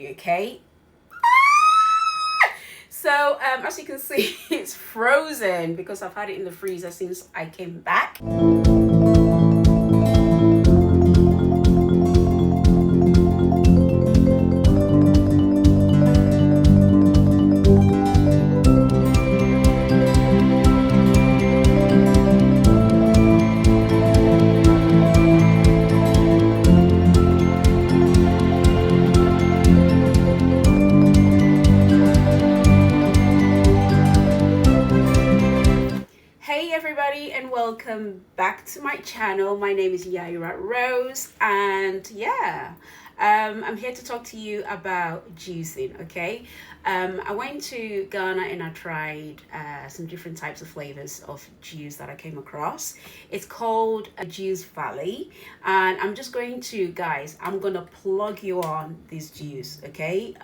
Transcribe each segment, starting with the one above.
Okay, so as you can see, it's frozen because I've had it in the freezer since I came back. Hey everybody, and welcome back to my channel. My name is YayraRose, and I'm here to talk to you about juicing. Okay, I went to Ghana and I tried some different types of flavors of juice that I came across. It's called a Juice Valley, and I'm just going to, guys, I'm gonna plug you on this juice. Okay,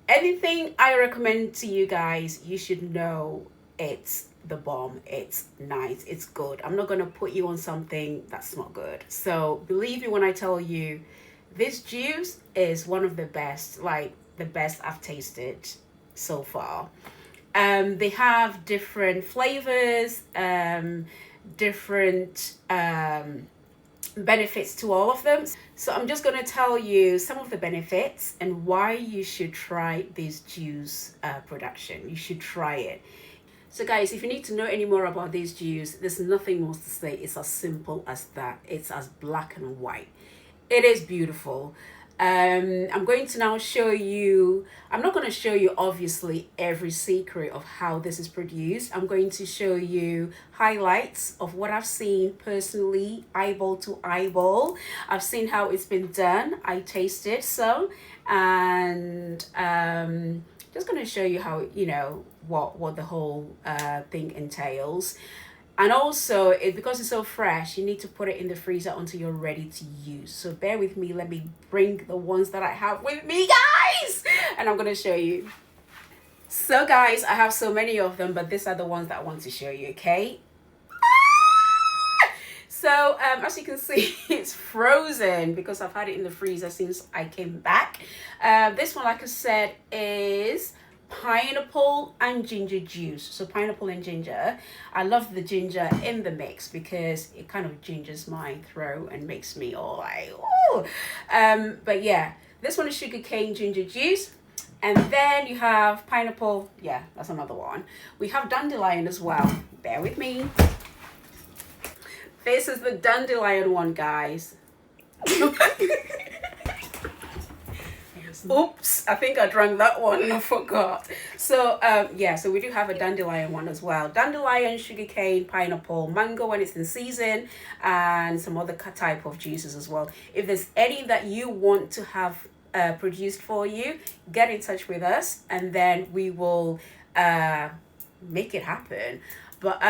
anything I recommend to you guys, you should know it's the bomb. It's nice, it's good. I'm not gonna put you on something that's not good. So believe me when I tell you, this juice is one of the best, like the best I've tasted so far. They have different flavors, different benefits to all of them. So I'm just going to tell you some of the benefits and why you should try this juice production. You should try it. So guys, if you need to know any more about this juice, there's nothing more to say. It's as simple as that. It's as black and white. It is beautiful. I'm going to now show you, I'm not going to show you obviously every secret of how this is produced. I'm going to show you highlights of what I've seen personally, eyeball to eyeball. I've seen how it's been done. I tasted some, and just going to show you how, what the whole thing entails. And also, because it's so fresh, you need to put it in the freezer until you're ready to use. So bear with me. Let me bring the ones that I have with me, guys. And I'm going to show you. So guys, I have so many of them, but these are the ones that I want to show you, okay? So as you can see, it's frozen because I've had it in the freezer since I came back. This one, like I said, is pineapple and ginger juice. So pineapple and ginger. I love the ginger in the mix because it kind of gingers my throat and makes me all like, ooh. But yeah, this one is sugarcane ginger juice. And then you have pineapple. Yeah, that's another one. We have dandelion as well. Bear with me. This is the dandelion one, guys. Oops, I think I drank that one and I forgot. So so we do have a dandelion one as well. Dandelion, sugarcane, pineapple, mango when it's in season, and some other type of juices as well. If there's any that you want to have produced for you, get in touch with us and then we will make it happen. But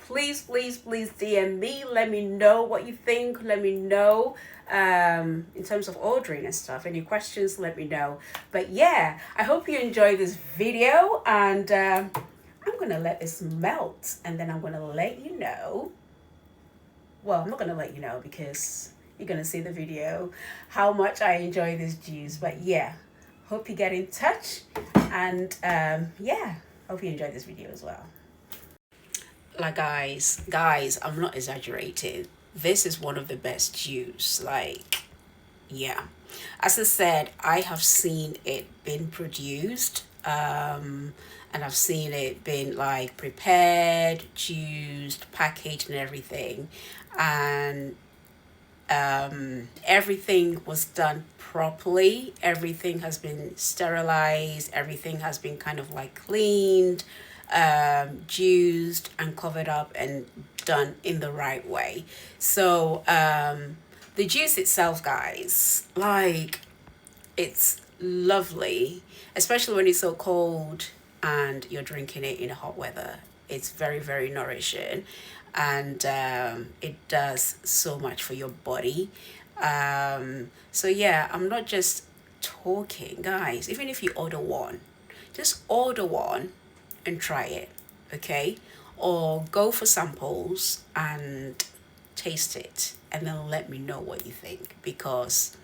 please DM me. Let me know what you think. Let me know in terms of ordering and stuff. Any questions, let me know. But yeah, I hope you enjoy this video, and I'm gonna let this melt and then I'm gonna let you know. Well, I'm not gonna let you know because you're gonna see the video how much I enjoy this juice. But yeah, hope you get in touch, and hope you enjoy this video as well. Like guys, I'm not exaggerating. This is one of the best juice. Like, yeah, as I said, I have seen it being produced, and I've seen it being like prepared, juiced, packaged, and everything, and everything was done properly. Everything has been sterilized. Everything has been kind of like cleaned, juiced and covered up and done in the right way. So the juice itself, guys, like, it's lovely, especially when it's so cold and you're drinking it in hot weather. It's very, very nourishing, and it does so much for your body. So yeah, I'm not just talking, guys. Even if you order one, just order one and try it, okay? Or go for samples and taste it and then let me know what you think, because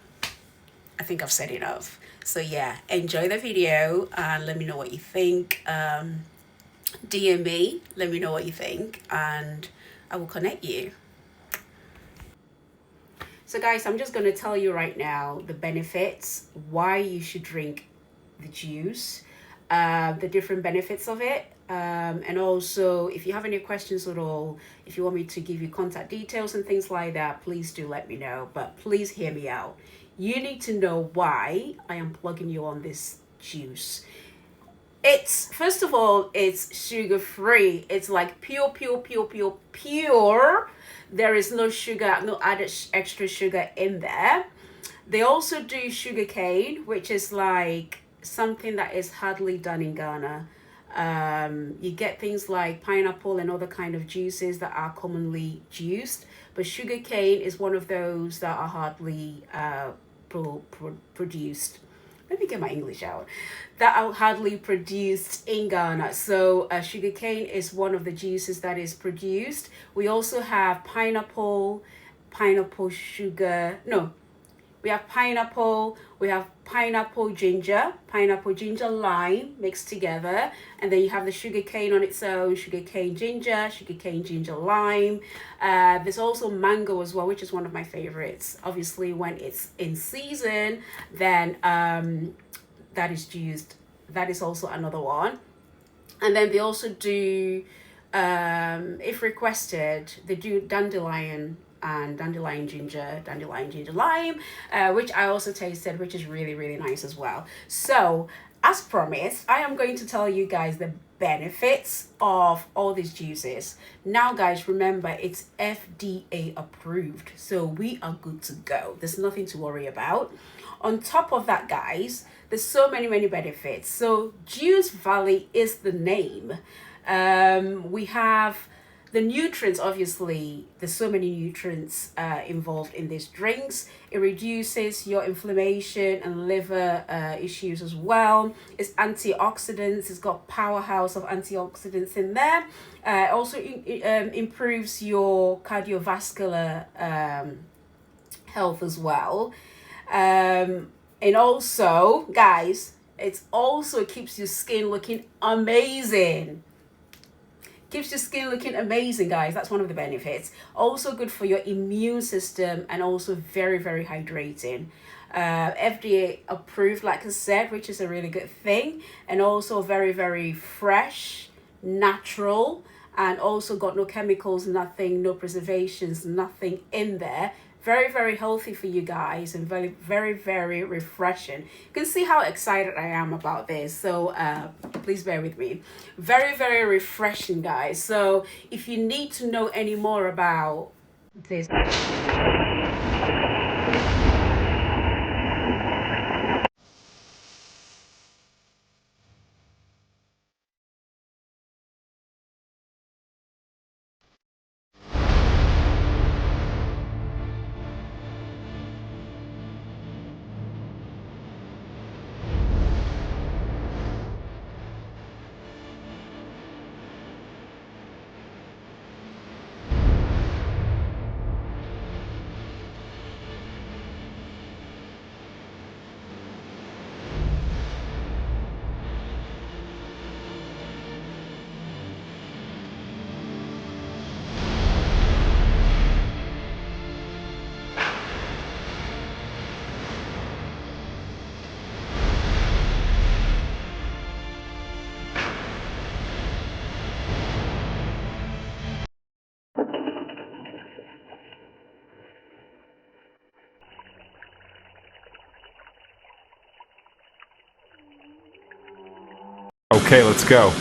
I think I've said enough. So yeah, enjoy the video and let me know what you think. DM me, let me know what you think, and I will connect you. So guys, I'm just going to tell you right now the benefits, why you should drink the juice, the different benefits of it. And also, if you have any questions at all, if you want me to give you contact details and things like that, please do let me know. But please hear me out. You need to know why I am plugging you on this juice. It's, first of all, it's sugar free. It's like pure. There is no sugar, no added extra sugar in there. They also do sugar cane, which is like something that is hardly done in Ghana. You get things like pineapple and other kind of juices that are commonly juiced, but sugar cane is one of those that are hardly produced. Let me get my English out. That are hardly produced in Ghana. So sugarcane is one of the juices that is produced. We also have pineapple sugar. No, we have pineapple ginger, lime mixed together, and then you have the sugar cane on its own, sugar cane, ginger, lime. There's also mango as well, which is one of my favorites. Obviously, when it's in season, then that is juiced. That is also another one. And then they also do, if requested, they do dandelion and dandelion ginger lime, which I also tasted, which is really, really nice as well. So, as promised, I am going to tell you guys the benefits of all these juices. Now, guys, remember it's FDA approved, so we are good to go. There's nothing to worry about. On top of that, guys, there's so many benefits. So Juice Valley is the name. We have the nutrients. Obviously, there's so many nutrients involved in these drinks. It reduces your inflammation and liver issues as well. It's antioxidants. It's got powerhouse of antioxidants in there. Also improves your cardiovascular health as well. And also, guys, it also keeps your skin looking amazing. Keeps your skin looking amazing, guys. That's one of the benefits. Also good for your immune system and also very hydrating. FDA approved, like I said, which is a really good thing. And also very fresh, natural, and also got no chemicals, nothing, no preservations, nothing in there. Very healthy for you guys and very refreshing. You can see how excited I am about this, so please bear with me. Very refreshing, guys. So if you need to know any more about this, Okay, let's go.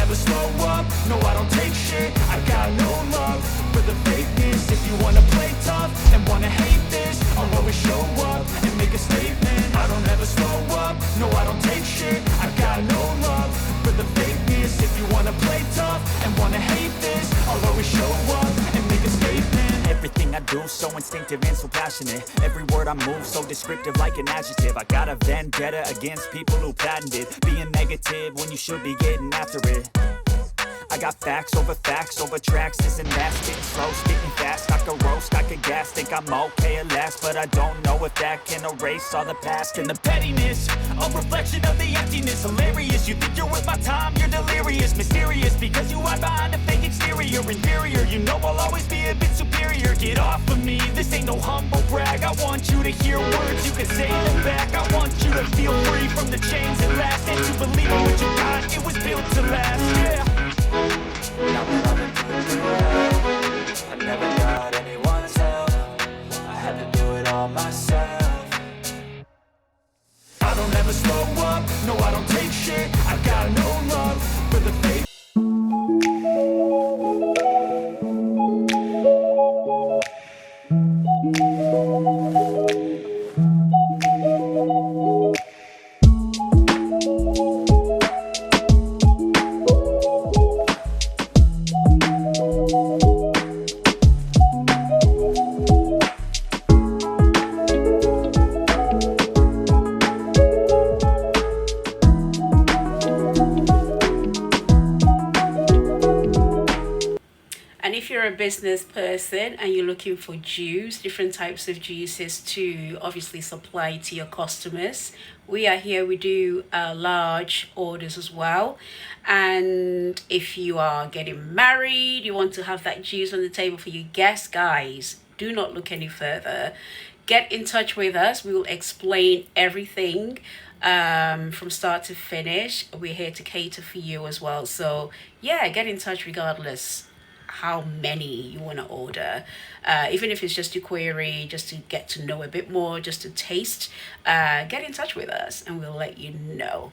never slow up, no I don't take shit. I got no love for the fakeness. If you wanna play tough and wanna hate this, I'll always show up and make a statement. I don't ever slow up, no I don't take shit. I got no love for the fakeness. If you wanna play tough and wanna hate this, I'll always show up and make a statement. Everything I do so instinctive and so passionate. Every word I move so descriptive like an adjective. I got a vendetta against people who patented being negative when you should be getting after it. I got facts over tracks, isn't that spitting slow, spitting fast, I could roast, I could gas, think I'm okay at last, but I don't know if that can erase all the past and the pettiness, a reflection of the emptiness, hilarious, you think you're worth my time, you're delirious, mysterious, because you hide behind a fake exterior, inferior, you know I'll always be a bit superior, get off of me, this ain't no humble brag, I want you to hear words, you can say them back, I want you to feel free from the chains that last, and to believe in what you got, it was built to last, yeah. Now that I've been through hell, I never got anyone's help. I had to do it all myself. I don't ever slow up, no I don't take shit. I got no love for the fake. If you're a business person and you're looking for juice, different types of juices to obviously supply to your customers, we are here. We do large orders as well. And if you are getting married, you want to have that juice on the table for your guests, guys, do not look any further. Get in touch with us. We will explain everything from start to finish. We're here to cater for you as well. So yeah, get in touch regardless how many you want to order, even if it's just a query, just to get to know a bit more, just to taste, get in touch with us and we'll let you know.